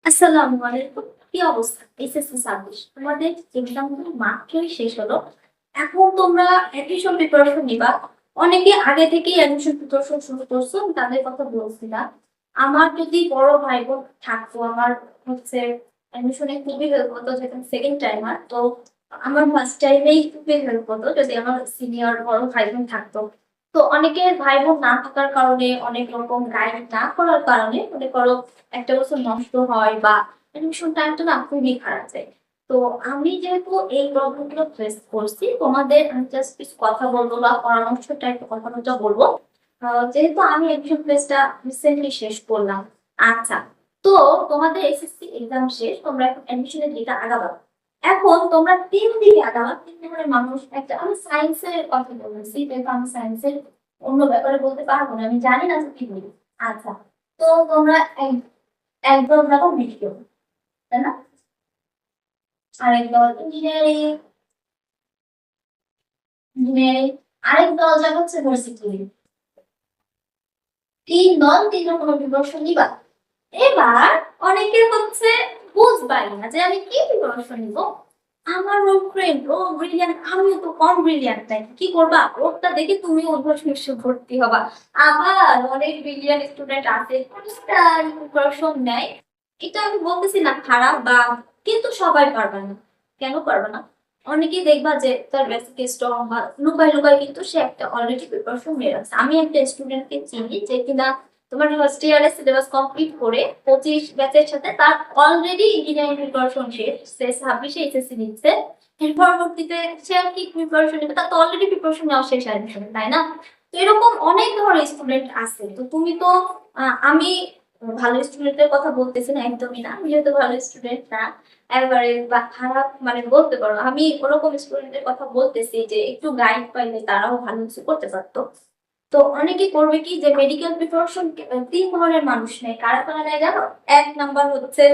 আসসালামু আলাইকুম। কি অবস্থা? এসএসসি সার্ভিস তোমাদের এক্সাম গুলো মাত্রই শেষ হলো। এখন তোমরা অ্যাডমিশন প্রিপারেশন নিবা। অনেকে আগে থেকেই অ্যাডমিশন প্রিপারেশন শুরু করছো, আমি তাদের কথা বলছি না। আমার যদি বড় ভাই বোন থাকতো, আমার হচ্ছে অ্যাডমিশনে খুবই হেল্প হতো, যেহেতু সেকেন্ড টাইমার তো আমার ফার্স্ট টাইমেই খুবই হেল্প হতো যদি আমার সিনিয়র বড় ভাই বোন থাকতো। তো অনেকের ভাই বোন না থাকার কারণে, অনেক রকম গাইড না করার কারণে মনে করো একটা বছর নষ্ট হয় বা এডমিশন টাইমটা না খুবই খারাপ যায়। তো আমি যেহেতু এই প্রবলেমগুলো ফেস করছি, তোমাদের আমি জাস্ট কিছু কথা বলবো বা পরামর্শ টাইপের কথাটা বলবো। যেহেতু আমি এডমিশন ফেসটা রিসেন্টলি শেষ করলাম। আচ্ছা, তো তোমাদের এসএসসি এক্সাম শেষ, তোমরা এখন এডমিশনের দিকে আগাবা। এখন তোমরা তিন দিকে আগাবা। তিন ধরনের মানুষ, একটা আমি সায়েন্সের কথা বলছি, যেহেতু আমি সায়েন্সের অন্য ব্যাপারে বলতে পারবো না, আমি জানি না যে কি বলি। আচ্ছা, তো তোমরা একদল যাবো মেডিকেল, তাই না? আরেক দল ইঞ্জিনিয়ারিং, ইঞ্জিনিয়ারিং। আরেক দল যাবে হচ্ছে ভার্সিটি। তিন দল, তিন রকমের প্রিপারেশন নিবা। এবার অনেকে হচ্ছে বুঝবাই না যে আমি কি প্রিপারেশন নিব। আমার ওর ফ্রেন্ড ও ব্রিলিয়ান্ট, আমিও তো কম ব্রিলিয়ান্ট নাই, কি করবা? ওরটা দেখে তুমি উদ্ভাস নিশ্চয় ভর্তি হবা। আবার অনেক ব্রিলিয়ান্ট স্টুডেন্ট আছে প্রিপারেশন নেয়। এটা আমি বলতেছি না খারাপ বা, কিন্তু সবাই পারবে না। কেন পারবে না? অনেকেই দেখবা যে তার বেসিক স্ট্রং বা লুকায় লুকায় কিন্তু সে একটা অলরেডি প্রিপারেশন নিয়ে রাখছে। আমি একটা স্টুডেন্টকে চিনি যে কিনা তোমার ফার্স্ট ইয়ারে সিলেবাস কমপ্লিট করে 25 ব্যাচের সাথে তার অলরেডি ইঞ্জিনিয়ারিং প্রিপারেশন শেষ, সে 26-এ এসএসসি দিচ্ছে। এর পরবর্তীতে সে আর কি প্রিপারেশন নেবে, তার তো অলরেডি প্রিপারেশন নেওয়া শেষ অ্যাডমিশন, তাই না? তো এরকম অনেক ধরনের স্টুডেন্ট আছে। তো তুমি তো আমি ভালো স্টুডেন্টের কথা বলতেছি না, একদমই না, আমি যেহেতু ভালো স্টুডেন্ট না এবারে বা খারাপ মানে বলতে পারো, আমি ওরকম স্টুডেন্টের কথা বলতেছি যে একটু গাইড পাইলে তারাও ভালো কিছু করতে পারতো। তো অনেকে করবে কি যে মেডিকেল প্রিপারেশন তিন ধরনের মানুষ নেয়। কারা কারা নেয় জানো? এক নাম্বার হচ্ছে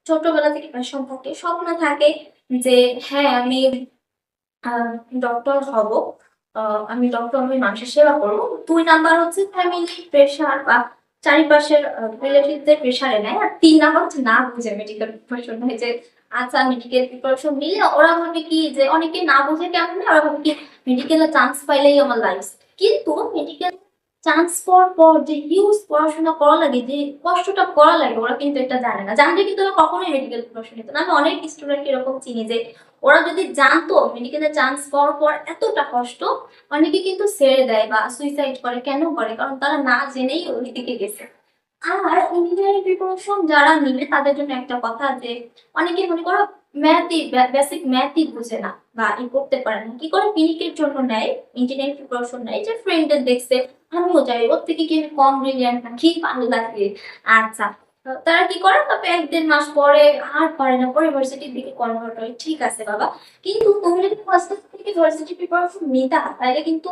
ছোটবেলা থেকে প্যাশন থাকে, স্বপ্ন থাকে যে হ্যাঁ আমি ডক্টর হব, আমি ডক্টর হয়ে মানুষের সেবা করবো। দুই নাম্বার হচ্ছে ফ্যামিলি প্রেশার বা চারিপাশের রিলেটিভদের প্রেশারে নেয়। আর তিন নাম্বার হচ্ছে না বুঝে মেডিকেল প্রিপারেশন নেয় যে আচ্ছা মেডিকেল প্রিপারেশন নিলে ওরা ভাবে কি যে, অনেকে না বুঝে কেমন নেয়, ওরা ভাবে কি মেডিকেলে চান্স পাইলেই আমার লাইফ। কিন্তু মেডিকেল চান্স পাওয়ার পর যে হিউজ পড়াশোনা করা লাগে, যে কষ্টটা করা লাগে, ওরা কিন্তু এটা জানে না। জানলে কিন্তু ওরা কখনোই মেডিকেল প্রিপারেশন নিত না। আমি অনেক স্টুডেন্ট এরকম চিনি যে ওরা যদি জানতো মেডিকেলে চান্স পাওয়ার পর এতটা কষ্ট, অনেকে কিন্তু ছেড়ে দেয় বা সুইসাইড করে। কেন করে? কারণ তারা না জেনেই ওই দিকে গেছে। আর ইঞ্জিনিয়ারিং প্রিপারেশন যারা নিবে তাদের জন্য একটা কথা যে অনেকে মনে করো ম্যাথই, বেসিক ম্যাথই বুঝে না বা করতে পারে না, কি করে ক্লিনিকের জন্য নেয়, ইঞ্জিনিয়ারিং প্রিপারেশন নেয় যে ফ্রেন্ডদের দেখছে আমিও যাই, ওর থেকে কি আমি কম ব্রিলিয়ান্ট নাকি পাল্লা দিয়ে। আচ্ছা, তো তারা কি করে, তবে 1-1.5 মাস পরে আর পারে না, পরে ভার্সিটির দিকে কনভার্ট হয়। ঠিক আছে বাবা, কিন্তু তুমি যদি ফার্স্ট থেকে ভার্সিটি প্রিপারেশন নিতা তাহলে কিন্তু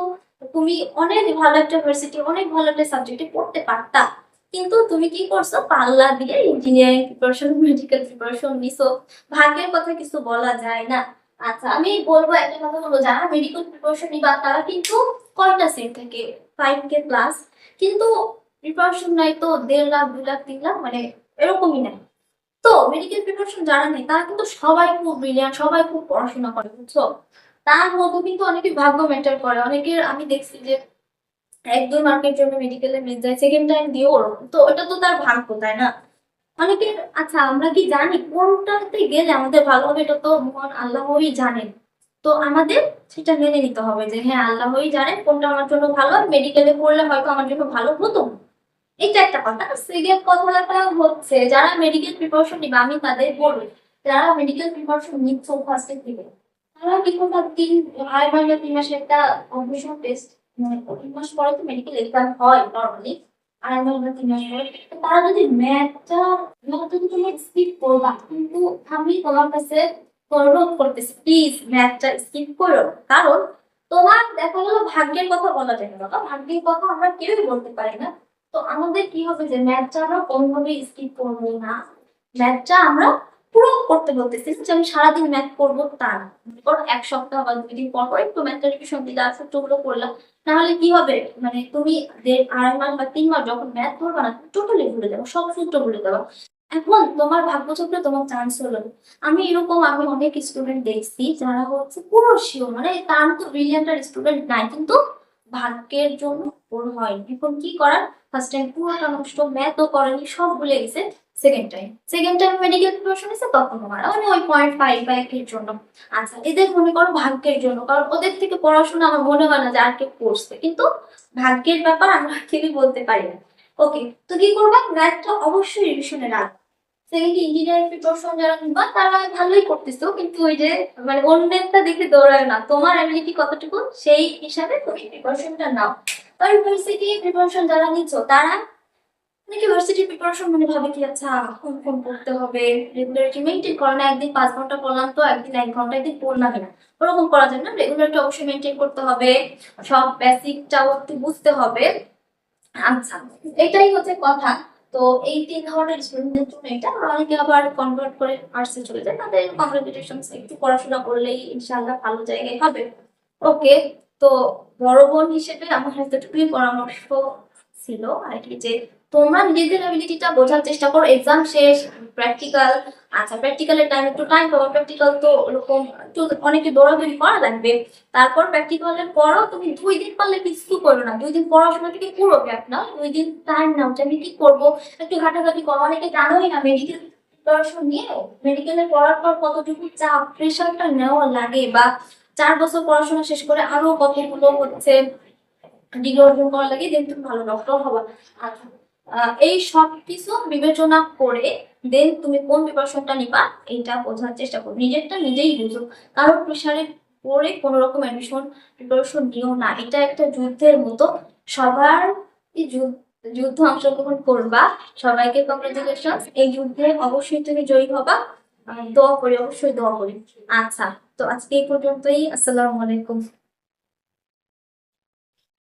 তুমি অনেক ভালো একটা ভার্সিটি, অনেক ভালো একটা সাবজেক্টে পড়তে পারতা। কিন্তু তুমি কি করছো, পাল্লা দিয়ে ইঞ্জিনিয়ারিং প্রিপারেশন, মেডিকেল প্রিপারেশন নিছো। ভাগ্যের কথা কিছু বলা যায় না। আচ্ছা, আমি বলবো একটা কথা বলবো, যারা মেডিকেল প্রিপারেশন নিবা তারা কিন্তু কয়টা সিট থাকে, 5K+। কিন্তু প্রিপারেশন নাই তো 1.5 লাখ 2 লাখ 3 লাখ মানে এরকমই নাই। তো মেডিকেল প্রিপারেশন যারা নেই তারা কিন্তু সবাই খুব ব্রিলিয়ান্ট, সবাই খুব পড়াশোনা করে, বুঝছো? তার মধ্যে কিন্তু অনেকে ভাগ্য ম্যাটার করে। অনেকের আমি দেখছি যে 1-2 মার্কের জন্য মেডিকেলে মিস যায়, সেকেন্ড টাইম দিয়েও ওরকম। তো ওটা তো তার ভাগ্য, তাই না? অনেকের, আচ্ছা আমরা কি জানি কোনটাতে গেলে আমাদের ভালো হবে? এটা তো মহান আল্লাহই জানেন। তো আমাদের সেটা মেনে নিতে হবে যে হ্যাঁ আল্লাহই জানেন কোনটা আমার জন্য ভালো, মেডিকেলে পড়লে হয়তো আমার জন্য ভালো হতো না। এটা একটা কথা। সেকেন্ড কথাটা হচ্ছে যারা মেডিকেল প্রিপারেশন নিবে আমি তাদের বলবো, যারা মেডিকেল প্রিপারেশন নিচ্ছ ফার্স্টের দিকে, তারা কি করবে, 2.5 মাস 3 মাসে একটা কম্পিটিশন টেস্ট, মানে 3 মাস পরে তো মেডিকেল এক্সাম হয় নর্মালি, 2.5 মাস 3 মাস পরে। তো তারা যদি ম্যাথটা যদি তুমি স্কিপ করবা, কিন্তু আমি তোমার কাছে অনুরোধ করতেছি প্লিজ ম্যাথটা স্কিপ করো। কারণ তোমার দেখা গেলো ভাগ্যের কথা বলা যায় না বাবা, ভাগ্যের কথা আমরা কেউই বলতে পারি না। তো আমাদের কি হবে যে ম্যাথটা আমরা কোনোভাবেই স্কিপ করবো না। ম্যাথটা আমরা পুরো করতে বলতেছি যে আমি সারাদিন ম্যাথ করবো তা না। মনে করো 1 সপ্তাহ বা 2 দিন পর পর একটু ম্যাথটা রিভিশন দিলে আর সূত্রগুলো করলাম। নাহলে কি হবে, মানে তুমি 2.5 মাস বা 3 মাস যখন ম্যাথ করবা না, টোটালি ভুলে যাবো, সব সূত্র ভুলে যাবো। এখন তোমার ভাগ্য চক্রে তোমার চান্স হলো। আমি অনেক স্টুডেন্ট দেখছি যারা হচ্ছে পুরো শিওর, মানে তার তো ব্রিলিয়ান্টার স্টুডেন্ট নাই, কিন্তু ভাগ্যের জন্য ওর হয়নি। এখন কি করার, ফার্স্ট টাইম পুরোটা নষ্ট, ম্যাথও করেনি, সব ভুলে গেছে। সেকেন্ড টাইম মেডিকেল প্রিপারেশন নিচ্ছে, তখন তোমার মানে ওই 0.5 বা 1 এর জন্য। আচ্ছা, এদের মনে করো ভাগ্যের জন্য, কারণ ওদের থেকে পড়াশোনা আমার মনে হয় না যে আর কেউ করছে, কিন্তু ভাগ্যের ব্যাপার আমরা কেউই বলতে পারি না। ওকে, তো কি করবা, ম্যাথটা অবশ্যই রিভিশনে রাখবা। সেকেন্ডলি ইঞ্জিনিয়ারিং প্রিপারেশন যারা নিবা তারা ভালোই করতেছো, কিন্তু ওই যে মানে অন্যেরটা দেখে দৌড়ায় না, তোমার অ্যাবিলিটি কতটুকু সেই হিসাবে তুমি প্রিপারেশনটা নাও। আর ইউনিভার্সিটি প্রিপারেশন যারা নিচ্ছ তারা অনেকে ভার্সিটি প্রিপারেশন মানে ভাবে কি আচ্ছা কোন কোন পড়তে হবে, রেগুলারিটি মেনটেন করে না, একদিন 5 ঘন্টা পড়লাম তো একদিন 1 ঘন্টা, একদিন পড়লাম না, ওরকম করা যায় না। রেগুলারিটি অবশ্যই মেনটেন করতে হবে, সব বেসিকটাও একটু বুঝতে হবে। আচ্ছা, এটাই হচ্ছে কথা। তো এই 3 ধরনের স্টুডেন্টদের জন্য এটা, আর অনেকে আবার কনভার্ট করে আর্টসে চলে যায়, তাদের কংগ্রাচুলেশন, একটু পড়াশোনা করলেই ইনশাআল্লাহ ভালো জায়গায় হবে। ওকে, তো বড় বোন হিসেবে আমার এতটুকুই পরামর্শ ছিল আর কি, যে তোমরা নিজেদের অ্যাবিলিটিটা বোঝার চেষ্টা করো। এক্সাম শেষ, প্র্যাকটিক্যাল, আচ্ছা প্র্যাকটিক্যালের টাইম একটু টাইম পাবো, প্র্যাকটিক্যাল তো ওরকম একটু অনেকে দৌড়াদৌড়ি করা লাগবে। তারপর প্র্যাকটিক্যালের পরও তুমি 2 দিন পারলে কিছু করো না, 2 দিন পড়াশোনা থেকে পুরো গ্যাপ নাও, 2 দিন টাইম নাও যে আমি কি করবো, একটু ঘাটাঘাটি করো। অনেকে জানোই না মেডিকেল প্রিপারেশন নিয়ে মেডিকেলে পড়ার পর কতটুকু চাপ প্রেশারটা নেওয়া লাগে, বা 4 বছর পড়াশোনা শেষ করে আরো কতগুলো হচ্ছে ডিগ্রি অর্জন করা লাগে, দেন তুমি ভালো ডক্টর হবা। আচ্ছা, এই সব কিছু বিবেচনা করে দেন তুমি কোন প্রিপারেশনটা নিবা এটা বোঝার চেষ্টা করো, নিজেরটা নিজেই বুঝো। কারণ প্রেশারে পড়ে কোনো রকম অ্যাডমিশন প্রিপারেশন নিও না, এটা একটা যুদ্ধের মতো। সবার এই যুদ্ধ অংশগ্রহণ করবা, সবাইকে কংগ্রেচুলেশন, এই যুদ্ধে অবশ্যই তুমি জয়ী হবা। দোয়া করি, অবশ্যই দোয়া করি। আচ্ছা, তো আজকে এই পর্যন্তই, আসসালামু আলাইকুম।